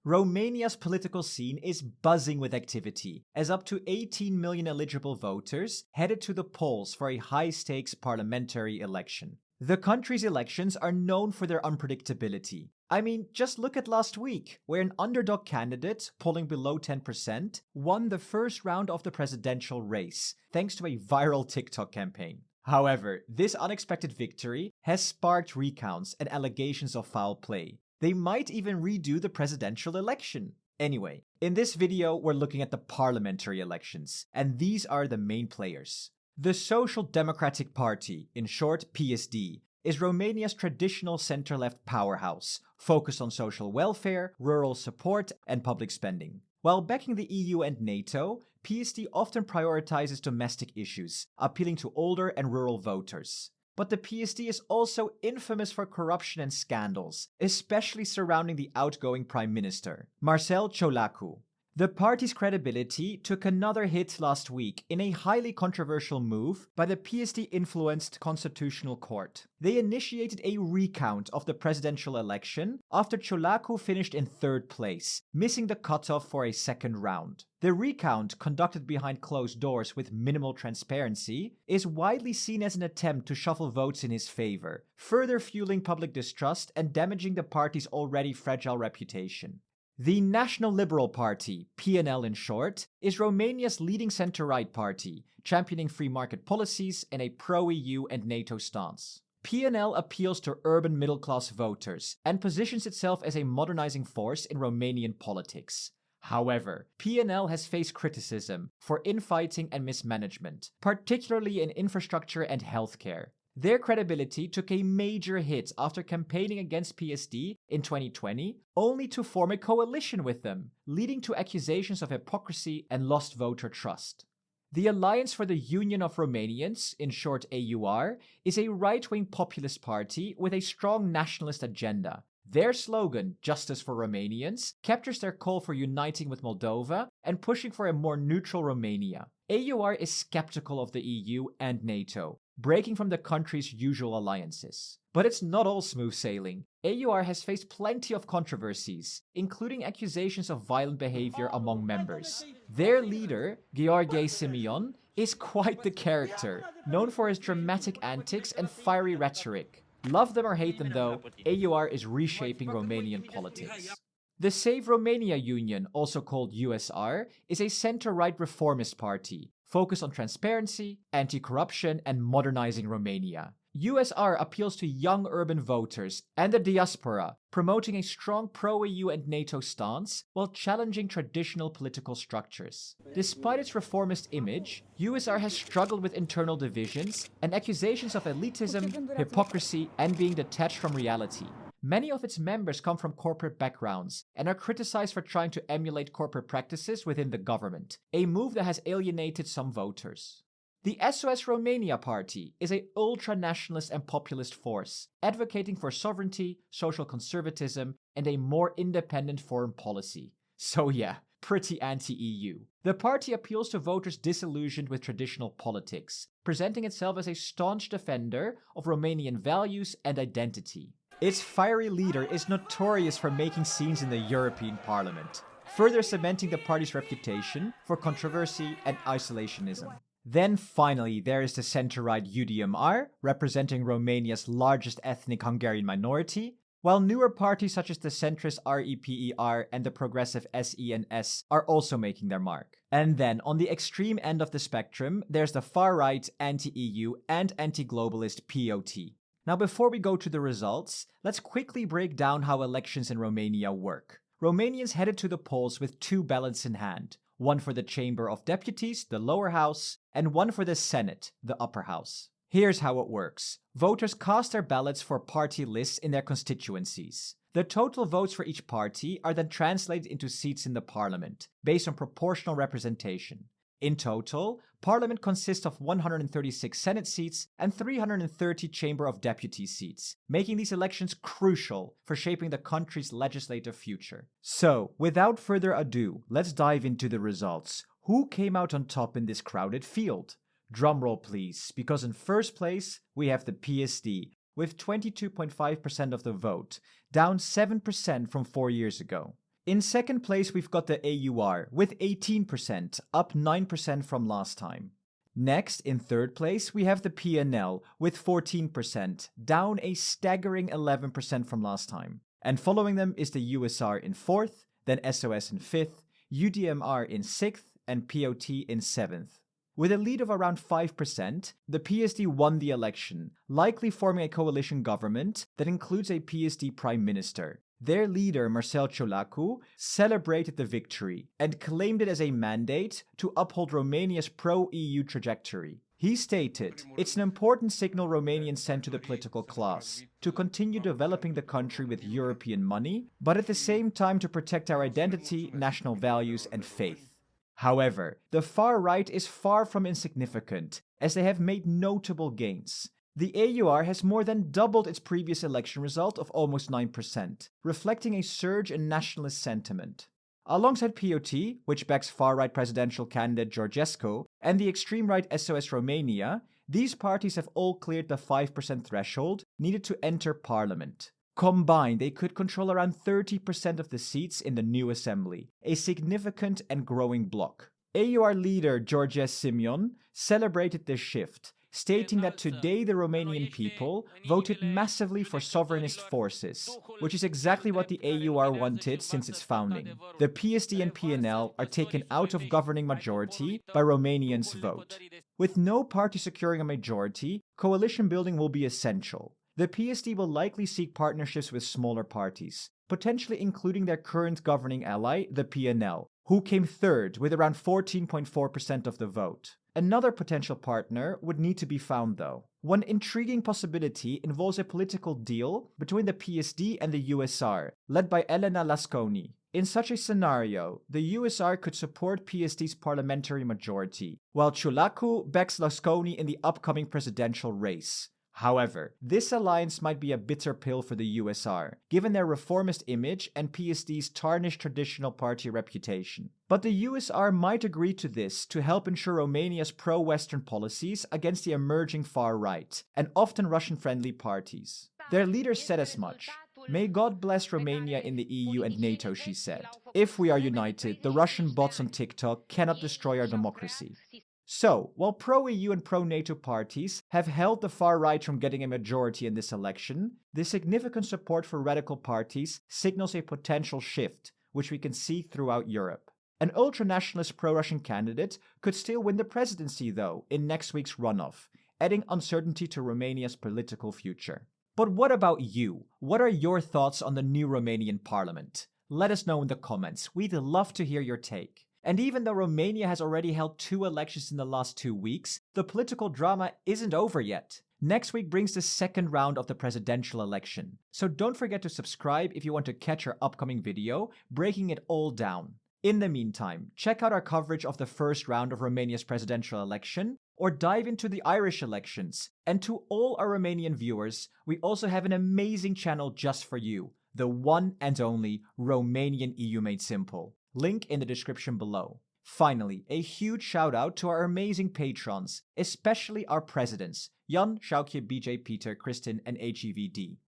Romania's political scene is buzzing with activity, as up to 18 million eligible voters headed to the polls for a high-stakes parliamentary election. The country's elections are known for their unpredictability. I mean, just look at last week, where an underdog candidate, polling below 10%, won the first round of the presidential race, thanks to a viral TikTok campaign. However, this unexpected victory has sparked recounts and allegations of foul play. They might even redo the presidential election. Anyway, in this video, we're looking at the parliamentary elections, and these are the main players. The Social Democratic Party, in short PSD, is Romania's traditional center-left powerhouse, focused on social welfare, rural support, and public spending. While backing the EU and NATO, PSD often prioritizes domestic issues, appealing to older and rural voters. But the PSD is also infamous for corruption and scandals, especially surrounding the outgoing Prime Minister, Marcel Ciolacu. The party's credibility took another hit last week in a highly controversial move by the PSD-influenced Constitutional Court. They initiated a recount of the presidential election after Ciolacu finished in third place, missing the cutoff for a second round. The recount, conducted behind closed doors with minimal transparency, is widely seen as an attempt to shuffle votes in his favor, further fueling public distrust and damaging the party's already fragile reputation. The National Liberal Party, PNL in short, is Romania's leading center-right party, championing free market policies and a pro-EU and NATO stance. PNL appeals to urban middle-class voters and positions itself as a modernizing force in Romanian politics. However, PNL has faced criticism for infighting and mismanagement, particularly in infrastructure and healthcare. Their credibility took a major hit after campaigning against PSD in 2020, only to form a coalition with them, leading to accusations of hypocrisy and lost voter trust. The Alliance for the Union of Romanians, in short AUR, is a right-wing populist party with a strong nationalist agenda. Their slogan, Justice for Romanians, captures their call for uniting with Moldova and pushing for a more neutral Romania. AUR is skeptical of the EU and NATO, breaking from the country's usual alliances. But it's not all smooth sailing. AUR has faced plenty of controversies, including accusations of violent behavior among members. Their leader, Gheorghe Simion, is quite the character, known for his dramatic antics and fiery rhetoric. Love them or hate them though, AUR is reshaping Romanian politics. The Save Romania Union, also called USR, is a center-right reformist party, focused on transparency, anti-corruption, and modernizing Romania. USR appeals to young urban voters and the diaspora, promoting a strong pro-EU and NATO stance while challenging traditional political structures. Despite its reformist image, USR has struggled with internal divisions and accusations of elitism, hypocrisy, and being detached from reality. Many of its members come from corporate backgrounds and are criticized for trying to emulate corporate practices within the government, a move that has alienated some voters. The SOS Romania party is an ultra-nationalist and populist force, advocating for sovereignty, social conservatism, and a more independent foreign policy. So yeah, pretty anti-EU. The party appeals to voters disillusioned with traditional politics, presenting itself as a staunch defender of Romanian values and identity. Its fiery leader is notorious for making scenes in the European Parliament, further cementing the party's reputation for controversy and isolationism. Then finally, there is the center-right UDMR, representing Romania's largest ethnic Hungarian minority, while newer parties such as the centrist REPER and the progressive SENS are also making their mark. And then, on the extreme end of the spectrum, there's the far-right anti-EU and anti-globalist POT. Now, before we go to the results, let's quickly break down how elections in Romania work. Romanians headed to the polls with two ballots in hand, one for the Chamber of Deputies, the lower house, and one for the Senate, the upper house. Here's how it works. Voters cast their ballots for party lists in their constituencies. The total votes for each party are then translated into seats in the parliament, based on proportional representation. In total, Parliament consists of 136 Senate seats and 330 Chamber of Deputies seats, making these elections crucial for shaping the country's legislative future. So, without further ado, let's dive into the results. Who came out on top in this crowded field? Drumroll please, because in first place, we have the PSD, with 22.5% of the vote, down 7% from 4 years ago. In second place, we've got the AUR with 18%, up 9% from last time. Next, in third place, we have the PNL with 14%, down a staggering 11% from last time. And following them is the USR in fourth, then SOS in fifth, UDMR in sixth, and POT in seventh. With a lead of around 5%, the PSD won the election, likely forming a coalition government that includes a PSD prime minister. Their leader, Marcel Ciolacu, celebrated the victory and claimed it as a mandate to uphold Romania's pro-EU trajectory. He stated, "It's an important signal Romanians send to the political class, to continue developing the country with European money, but at the same time to protect our identity, national values, and faith." However, the far right is far from insignificant, as they have made notable gains. The AUR has more than doubled its previous election result of almost 9%, reflecting a surge in nationalist sentiment. Alongside POT, which backs far-right presidential candidate Georgescu, and the extreme-right SOS Romania, these parties have all cleared the 5% threshold needed to enter parliament. Combined, they could control around 30% of the seats in the new assembly, a significant and growing bloc. AUR leader George Simion celebrated this shift, stating that today the Romanian people voted massively for sovereignist forces, which is exactly what the AUR wanted since its founding. The PSD and PNL are taken out of governing majority by Romanians' vote. With no party securing a majority, coalition building will be essential. The PSD will likely seek partnerships with smaller parties, potentially including their current governing ally, the PNL, who came third with around 14.4% of the vote. Another potential partner would need to be found though. One intriguing possibility involves a political deal between the PSD and the USR, led by Elena Lasconi. In such a scenario, the USR could support PSD's parliamentary majority, while Ciolacu backs Lasconi in the upcoming presidential race. However, this alliance might be a bitter pill for the USR, given their reformist image and PSD's tarnished traditional party reputation. But the USR might agree to this to help ensure Romania's pro-Western policies against the emerging far right, and often Russian-friendly parties. Their leader said as much. "May God bless Romania in the EU and NATO," she said. "If we are united, the Russian bots on TikTok cannot destroy our democracy." So, while pro-EU and pro-NATO parties have held the far right from getting a majority in this election, the significant support for radical parties signals a potential shift, which we can see throughout Europe. An ultra-nationalist pro-Russian candidate could still win the presidency, though, in next week's runoff, adding uncertainty to Romania's political future. But what about you? What are your thoughts on the new Romanian parliament? Let us know in the comments. We'd love to hear your take. And even though Romania has already held 2 elections in the last 2 weeks, the political drama isn't over yet. Next week brings the second round of the presidential election. So don't forget to subscribe if you want to catch our upcoming video, breaking it all down. In the meantime, check out our coverage of the first round of Romania's presidential election, or dive into the Irish elections. And to all our Romanian viewers, we also have an amazing channel just for you, the one and only Romanian EU Made Simple. Link in the description below. Finally, a huge shout out to our amazing patrons, especially our presidents, Jan, Sjoukje, BJ, Peter, Kristin, and HEVD.